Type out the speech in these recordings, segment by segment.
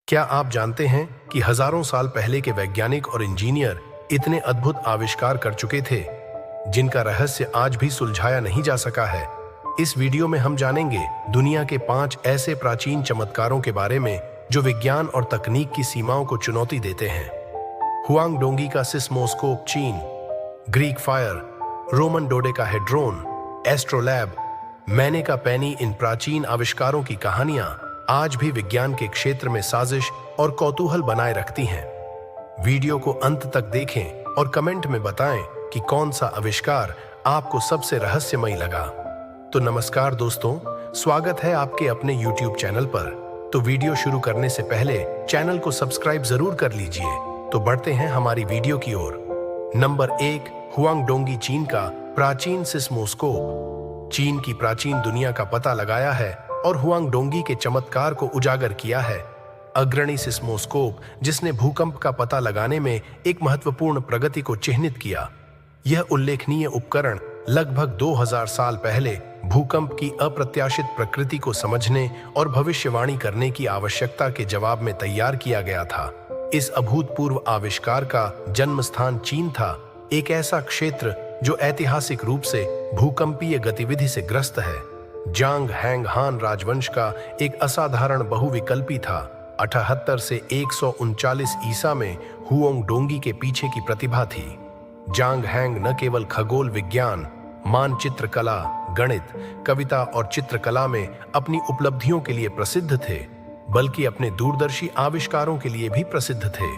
क्या आप जानते हैं कि हजारों साल पहले के वैज्ञानिक और इंजीनियर इतने अद्भुत आविष्कार कर चुके थे जिनका रहस्य आज भी सुलझाया नहीं जा सका है। इस वीडियो में हम जानेंगे दुनिया के 5 ऐसे प्राचीन चमत्कारों के बारे में जो विज्ञान और तकनीक की सीमाओं को चुनौती देते हैं। हुआंग डोंगी का सिस्मोस्कोप चीन, Greek fire, Roman dodecahedron, astrolabe, मैने का पैनी, इन प्राचीन आविष्कारों की कहानियां आज भी विज्ञान के क्षेत्र में साजिश और कौतूहल बनाए रखती हैं। वीडियो को अंत तक देखें और कमेंट में बताएं कि कौन सा आविष्कार आपको सबसे रहस्यमयी लगा। तो नमस्कार दोस्तों, स्वागत है आपके अपने YouTube चैनल पर। तो वीडियो शुरू करने से पहले चैनल को सब्सक्राइब जरूर कर लीजिए। तो बढ़ते हैं हमारी वीडियो की ओर। नंबर 1, हुआंग डोंगी चीन का प्राचीन सिस्मोस्कोप। चीन की प्राचीन दुनिया का पता लगाया है और हुआंग डोंगी के चमत्कार को उजागर किया है। अग्रणी सिस्मोस्कोप जिसने भूकंप का पता लगाने में एक महत्वपूर्ण प्रगति को चिह्नित किया। यह उल्लेखनीय उपकरण लगभग 2000 साल पहले भूकंप की अप्रत्याशित प्रकृति को समझने और भविष्यवाणी करने की आवश्यकता के जवाब में तैयार किया गया था। इस अभूतपूर्व आविष्कार का जन्म स्थान चीन था, एक ऐसा क्षेत्र जो ऐतिहासिक रूप से भूकंपीय गतिविधि से ग्रस्त है। जांग हैंग हान राजवंश का एक असाधारण बहुविकल्पी था। 78 से 139 ईसा में हुआंग डोंगी के पीछे की प्रतिभा थी। जांग हैंग न केवल खगोल विज्ञान, मानचित्र कला, गणित, कविता और चित्रकला में अपनी उपलब्धियों के लिए प्रसिद्ध थे, बल्कि अपने दूरदर्शी आविष्कारों के लिए भी प्रसिद्ध थे।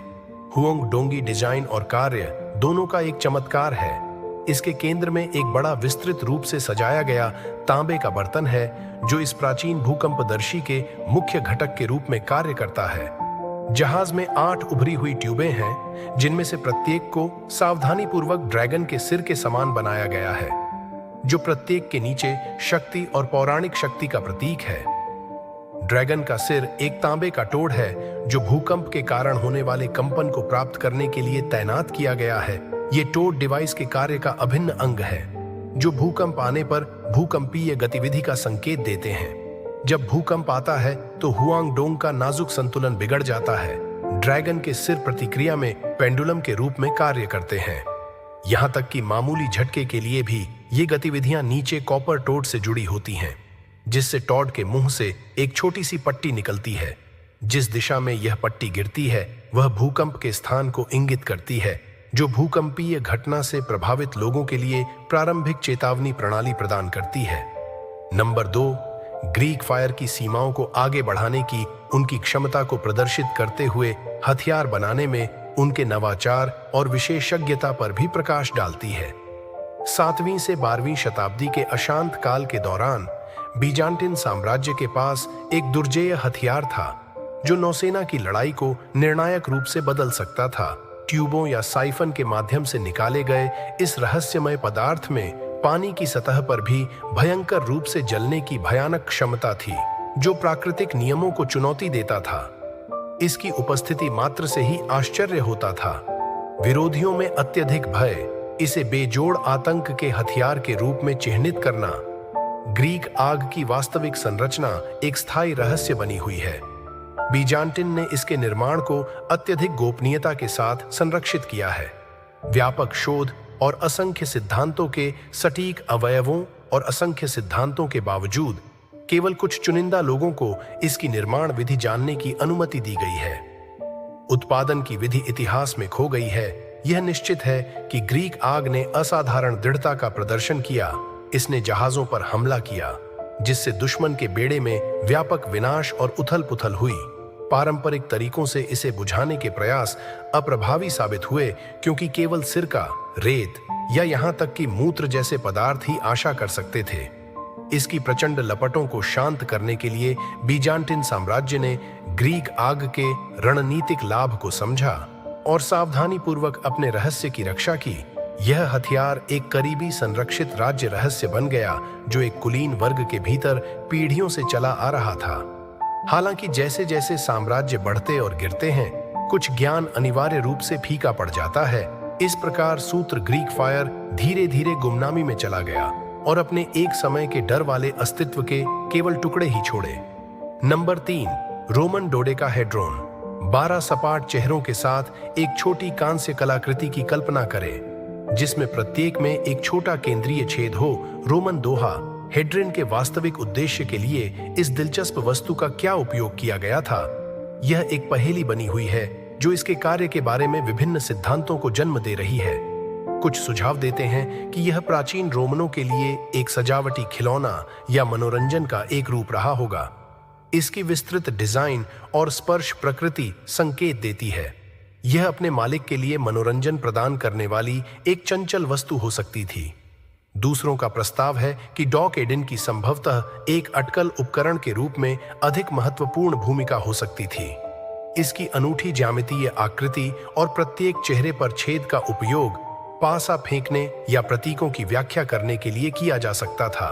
हुआंग डोंगी डिजाइन और कार्य दोनों का एक चमत्कार है। इसके केंद्र में एक बड़ा विस्तृत रूप से सजाया गया तांबे का बर्तन है जो इस प्राचीन भूकंपदर्शी के मुख्य घटक के रूप में कार्य करता है। जहाज में 8 उभरी हुई ट्यूबें हैं जिनमें से प्रत्येक को सावधानीपूर्वक ड्रैगन के सिर के समान बनाया गया है, जो प्रत्येक के नीचे शक्ति और पौराणिक शक्ति का प्रतीक है। ड्रैगन का सिर एक तांबे का टोड़ है जो भूकंप के कारण होने वाले कंपन को प्राप्त करने के लिए तैनात किया गया है। ये टोड डिवाइस के कार्य का अभिन्न अंग है जो भूकंप आने पर भूकंपीय गतिविधि का संकेत देते हैं। जब भूकंप आता है तो हुआंग डोंग का नाजुक संतुलन बिगड़ जाता है। ड्रैगन के सिर प्रतिक्रिया में पेंडुलम के रूप में कार्य करते हैं। यहां तक कि मामूली झटके के लिए भी ये गतिविधियां नीचे कॉपर टोड से जुड़ी होती हैं, जिससे टॉड के मुंह से एक छोटी सी पट्टी निकलती है। जिस दिशा में यह पट्टी गिरती है वह भूकंप के स्थान को इंगित करती है, जो भूकंपीय घटना से प्रभावित लोगों के लिए प्रारंभिक चेतावनी प्रणाली प्रदान करती है। नंबर 2, ग्रीक फायर की सीमाओं को आगे बढ़ाने की उनकी क्षमता को प्रदर्शित करते हुए हथियार बनाने में उनके नवाचार और विशेषज्ञता पर भी प्रकाश डालती है। 7वीं से 12वीं शताब्दी के अशांत काल के दौरान बीजांटिन साम्राज्य के पास एक दुर्जेय हथियार था जो नौसेना की लड़ाई को निर्णायक रूप से बदल सकता था। ट्यूबों या साइफन के माध्यम से निकाले गए इस रहस्यमय पदार्थ में पानी की सतह पर भी भयंकर रूप से जलने की भयानक क्षमता थी, जो प्राकृतिक नियमों को चुनौती देता था। इसकी उपस्थिति मात्र से ही आश्चर्य होता था। विरोधियों में अत्यधिक भय, इसे बेजोड़ आतंक के हथियार के रूप में चिह्नित करना। ग्रीक आग की वास्तविक संरचना एक स्थायी रहस्य बनी हुई है। बीजांटिन ने इसके निर्माण को अत्यधिक गोपनीयता के साथ संरक्षित किया है। व्यापक शोध और असंख्य सिद्धांतों के सटीक अवयवों और असंख्य सिद्धांतों के बावजूद केवल कुछ चुनिंदा लोगों को इसकी निर्माण विधि जानने की अनुमति दी गई है। उत्पादन की विधि इतिहास में खो गई है। यह निश्चित है कि ग्रीक आग ने असाधारण दृढ़ता का प्रदर्शन किया। इसने जहाजों पर हमला किया, जिससे दुश्मन के बेड़े में व्यापक विनाश और उथल-पुथल हुई। पारंपरिक तरीकों से इसे बुझाने के प्रयास अप्रभावी साबित हुए, क्योंकि केवल सिरका, रेत या यहां तक कि मूत्र जैसे पदार्थ ही आशा कर सकते थे। इसकी प्रचंड लपटों को शांत करने के लिए बीजांटिन साम्राज्य ने ग्रीक आग के रणनीतिक लाभ को समझा और सावधानीपूर्वक अपने रहस्य की रक्षा की। यह हथियार एक करीबी संरक्षित राज्य रहस्य बन गया जो एक कुलीन वर्ग के भीतर पीढ़ियों से चला आ रहा था। हालांकि जैसे जैसे साम्राज्य बढ़ते और गिरते हैं, कुछ ज्ञान अनिवार्य रूप से फीका पड़ जाता है। इस प्रकार सूत्र ग्रीक फायर धीरे धीरे गुमनामी में चला गया और अपने एक समय के डर वाले अस्तित्व के केवल टुकड़े ही छोड़े। Number 3, Roman dodecahedron. 12 सपाट चेहरों के साथ एक छोटी कांस्य कलाकृति की कल्पना करें, जिसमें प्रत्येक में एक छोटा केंद्रीय छेद हो। रोमन दोहा हेड्रिन के वास्तविक उद्देश्य के लिए इस दिलचस्प वस्तु का क्या उपयोग किया गया था, यह एक पहेली बनी हुई है जो इसके कार्य के बारे में विभिन्न सिद्धांतों को जन्म दे रही है। कुछ सुझाव देते हैं कि यह प्राचीन रोमनों के लिए एक सजावटी खिलौना या मनोरंजन का एक रूप रहा होगा। इसकी विस्तृत डिजाइन और स्पर्श प्रकृति संकेत देती है यह अपने मालिक के लिए मनोरंजन प्रदान करने वाली एक चंचल वस्तु हो सकती थी। दूसरों का प्रस्ताव है कि डॉक एडिन की संभवतः एक अटकल उपकरण के रूप में अधिक महत्वपूर्ण भूमिका हो सकती थी। इसकी अनूठी ज्यामितीय आकृति और प्रत्येक चेहरे पर छेद का उपयोग पासा फेंकने या प्रतीकों की व्याख्या करने के लिए किया जा सकता था।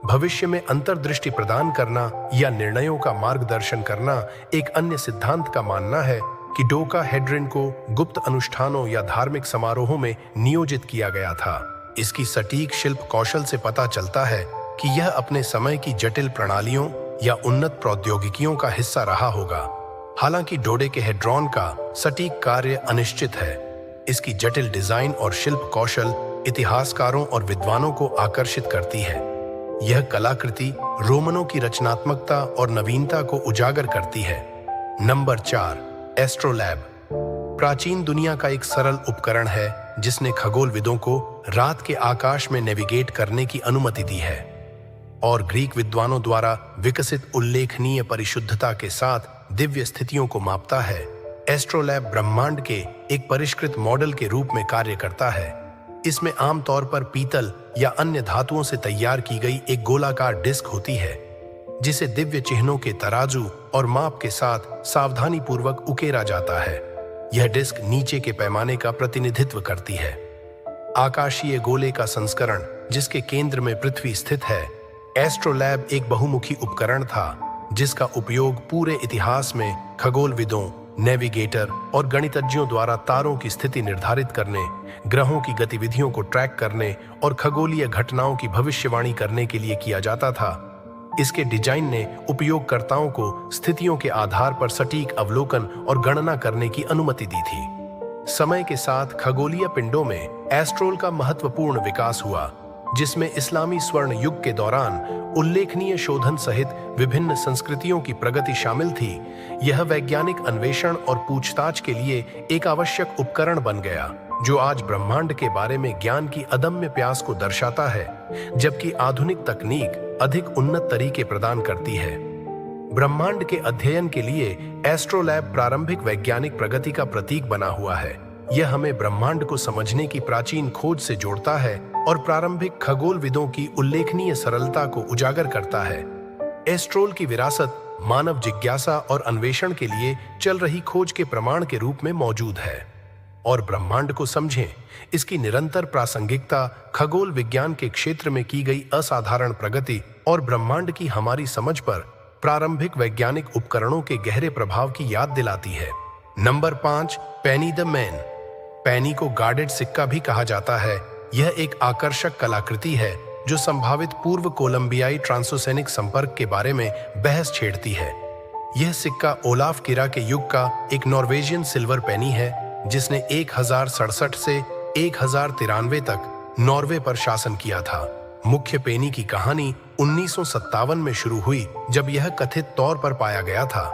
भविष्य में अंतर्दृष्टि प्रदान करना या निर्णयों का मार्गदर्शन करना। एक अन्य सिद्धांत का मानना है कि डोका हेड्रिन को गुप्त अनुष्ठानों या धार्मिक समारोहों में नियोजित किया गया था। इसकी सटीक शिल्प कौशल से पता चलता है कि यह अपने समय की जटिल प्रणालियों या उन्नत प्रौद्योगिकियों का हिस्सा रहा होगा। हालांकि डोडेकेहेड्रॉन का सटीक कार्य अनिश्चित है, इसकी जटिल डिजाइन और शिल्प कौशल इतिहासकारों और विद्वानों को आकर्षित करती है। यह कलाकृति रोमनों की रचनात्मकता और नवीनता को उजागर करती है। नंबर 4, एस्ट्रोलैब प्राचीन दुनिया का एक सरल उपकरण है जिसने खगोलविदों को रात के आकाश में नेविगेट करने की अनुमति दी है और ग्रीक विद्वानों द्वारा विकसित उल्लेखनीय परिशुद्धता के साथ दिव्य स्थितियों को मापता है। एस्ट्रोलैब ब्रह्मांड के एक परिष्कृत मॉडल के रूप में कार्य करता है। इसमें आमतौर पर पीतल या अन्य धातुओं से तैयार की गई एक गोलाकार डिस्क होती है जिसे दिव्य चिन्हों के तराजू और माप के साथ सावधानी पूर्वक उकेरा जाता है। यह डिस्क नीचे के पैमाने का प्रतिनिधित्व करती है। आकाशीय गोले का संस्करण जिसके केंद्र में पृथ्वी स्थित है। एस्ट्रोलैब एक बहुमुखी उपकरण था जिसका उपयोग पूरे इतिहास में खगोलविदों, नेविगेटर और गणितज्ञों द्वारा तारों की स्थिति निर्धारित करने, ग्रहों की गतिविधियों को ट्रैक करने और खगोलीय घटनाओं की भविष्यवाणी करने के लिए किया जाता था। इसके डिजाइन ने उपयोगकर्ताओं को स्थितियों के आधार पर सटीक अवलोकन और गणना करने की अनुमति दी थी। समय के साथ खगोलीय पिंडों में एस्ट्रोल का महत्वपूर्ण विकास हुआ, जिसमें इस्लामी स्वर्ण युग के दौरान उल्लेखनीय शोधन सहित विभिन्न संस्कृतियों की प्रगति शामिल थी। यह वैज्ञानिक अन्वेषण और पूछताछ के लिए एक आवश्यक उपकरण बन गया, जो आज ब्रह्मांड के बारे में ज्ञान की अदम्य प्यास को दर्शाता है, जबकि आधुनिक तकनीक अधिक उन्नत तरीके प्रदान करती है। ब्रह्मांड के अध्ययन के लिए एस्ट्रोलैब प्रारंभिक वैज्ञानिक प्रगति का प्रतीक बना हुआ है। यह हमें ब्रह्मांड को समझने की प्राचीन खोज से जोड़ता है और प्रारंभिक खगोलविदों की उल्लेखनीय सरलता को उजागर करता है। एस्ट्रोल की विरासत मानव जिज्ञासा और अन्वेषण के लिए चल रही खोज के प्रमाण के रूप में मौजूद है। और ब्रह्मांड को समझें, इसकी निरंतर प्रासंगिकता खगोल विज्ञान के क्षेत्र में की गई असाधारण प्रगति और ब्रह्मांड की हमारी समझ पर प्रारंभिक वैज्ञानिक उपकरणों के गहरे प्रभाव की याद दिलाती है। Number 5, penny the man. Penny को गार्डेड सिक्का भी कहा जाता है। यह एक आकर्षक कलाकृति है जो संभावित पूर्व कोलंबियाई ट्रांसोसेनिक संपर्क के बारे में बहस छेड़ती है। यह सिक्का ओलाफ किरा के युग का एक नॉर्वेजियन सिल्वर पेनी है जिसने 1067 से 1093 तक नॉर्वे पर शासन किया था। मुख्य पेनी की कहानी 1957 में शुरू हुई जब यह कथित तौर पर पाया गया था।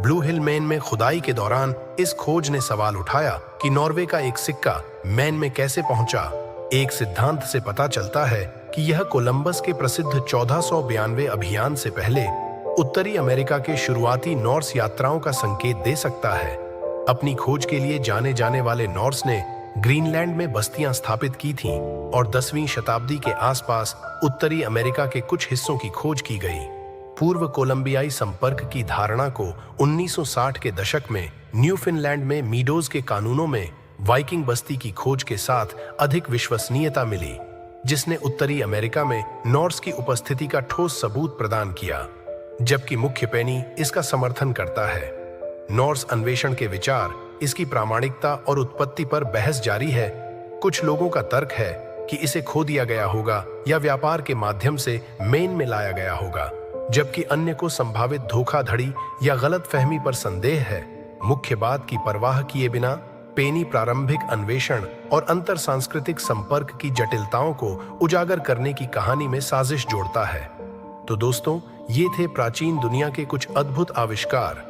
ब्लू हिल मैन में खुदाई के दौरान इस खोज ने सवाल उठाया कि नॉर्वे का एक सिक्का मैन में कैसे पहुंचा। एक सिद्धांत से पता चलता है कि यह कोलंबस के प्रसिद्ध 1492 अभियान से पहले उत्तरी अमेरिका के शुरुआती नॉर्स यात्राओं का संकेत दे सकता है। अपनी खोज के लिए जाने जाने वाले नॉर्स ने ग्रीनलैंड में बस्तियां स्थापित की थीं और 10वीं शताब्दी के आसपास उत्तरी अमेरिका के कुछ हिस्सों की खोज की गई। पूर्व कोलंबियाई संपर्क की धारणा को 1960 के दशक में न्यूफिनलैंड में मीडोज के कानूनों में वाइकिंग बस्ती की खोज के साथ अधिक विश्वसनीयता मिली, जिसने उत्तरी अमेरिका में नॉर्स की उपस्थिति का ठोस सबूत प्रदान किया, जबकि मुख्य पेनी इसका समर्थन करता है। नॉर्स अन्वेषण के विचार, इसकी प्रामाणिकता और उत्पत्ति पर बहस जारी है। कुछ लोगों का तर्क है कि इसे खो दिया गया होगा या व्यापार के माध्यम से मेन में लाया गया होगा, जबकि अन्य को संभावित धोखाधड़ी या गलतफहमी पर संदेह है। मुख्य बात की परवाह किए बिना पेनी प्रारंभिक अन्वेषण और अंतर सांस्कृतिक संपर्क की जटिलताओं को उजागर करने की कहानी में साजिश जोड़ता है। तो दोस्तों, ये थे प्राचीन दुनिया के कुछ अद्भुत आविष्कार,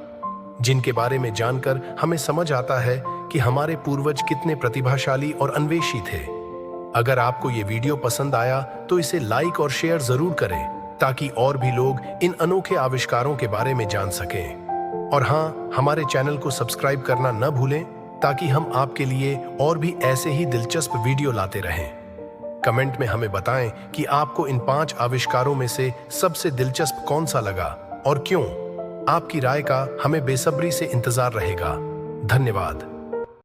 जिनके बारे में जानकर हमें समझ आता है कि हमारे पूर्वज कितने प्रतिभाशाली और अन्वेषी थे। अगर आपको ये वीडियो पसंद आया तो इसे लाइक और शेयर जरूर करें, ताकि और भी लोग इन अनोखे आविष्कारों के बारे में जान सकें। और हाँ, हमारे चैनल को सब्सक्राइब करना न भूलें, ताकि हम आपके लिए और भी ऐसे ही दिलचस्प वीडियो लाते रहें। कमेंट में हमें बताएं कि आपको इन 5 आविष्कारों में से सबसे दिलचस्प कौन सा लगा और क्यों। आपकी राय का हमें बेसब्री से इंतजार रहेगा। धन्यवाद।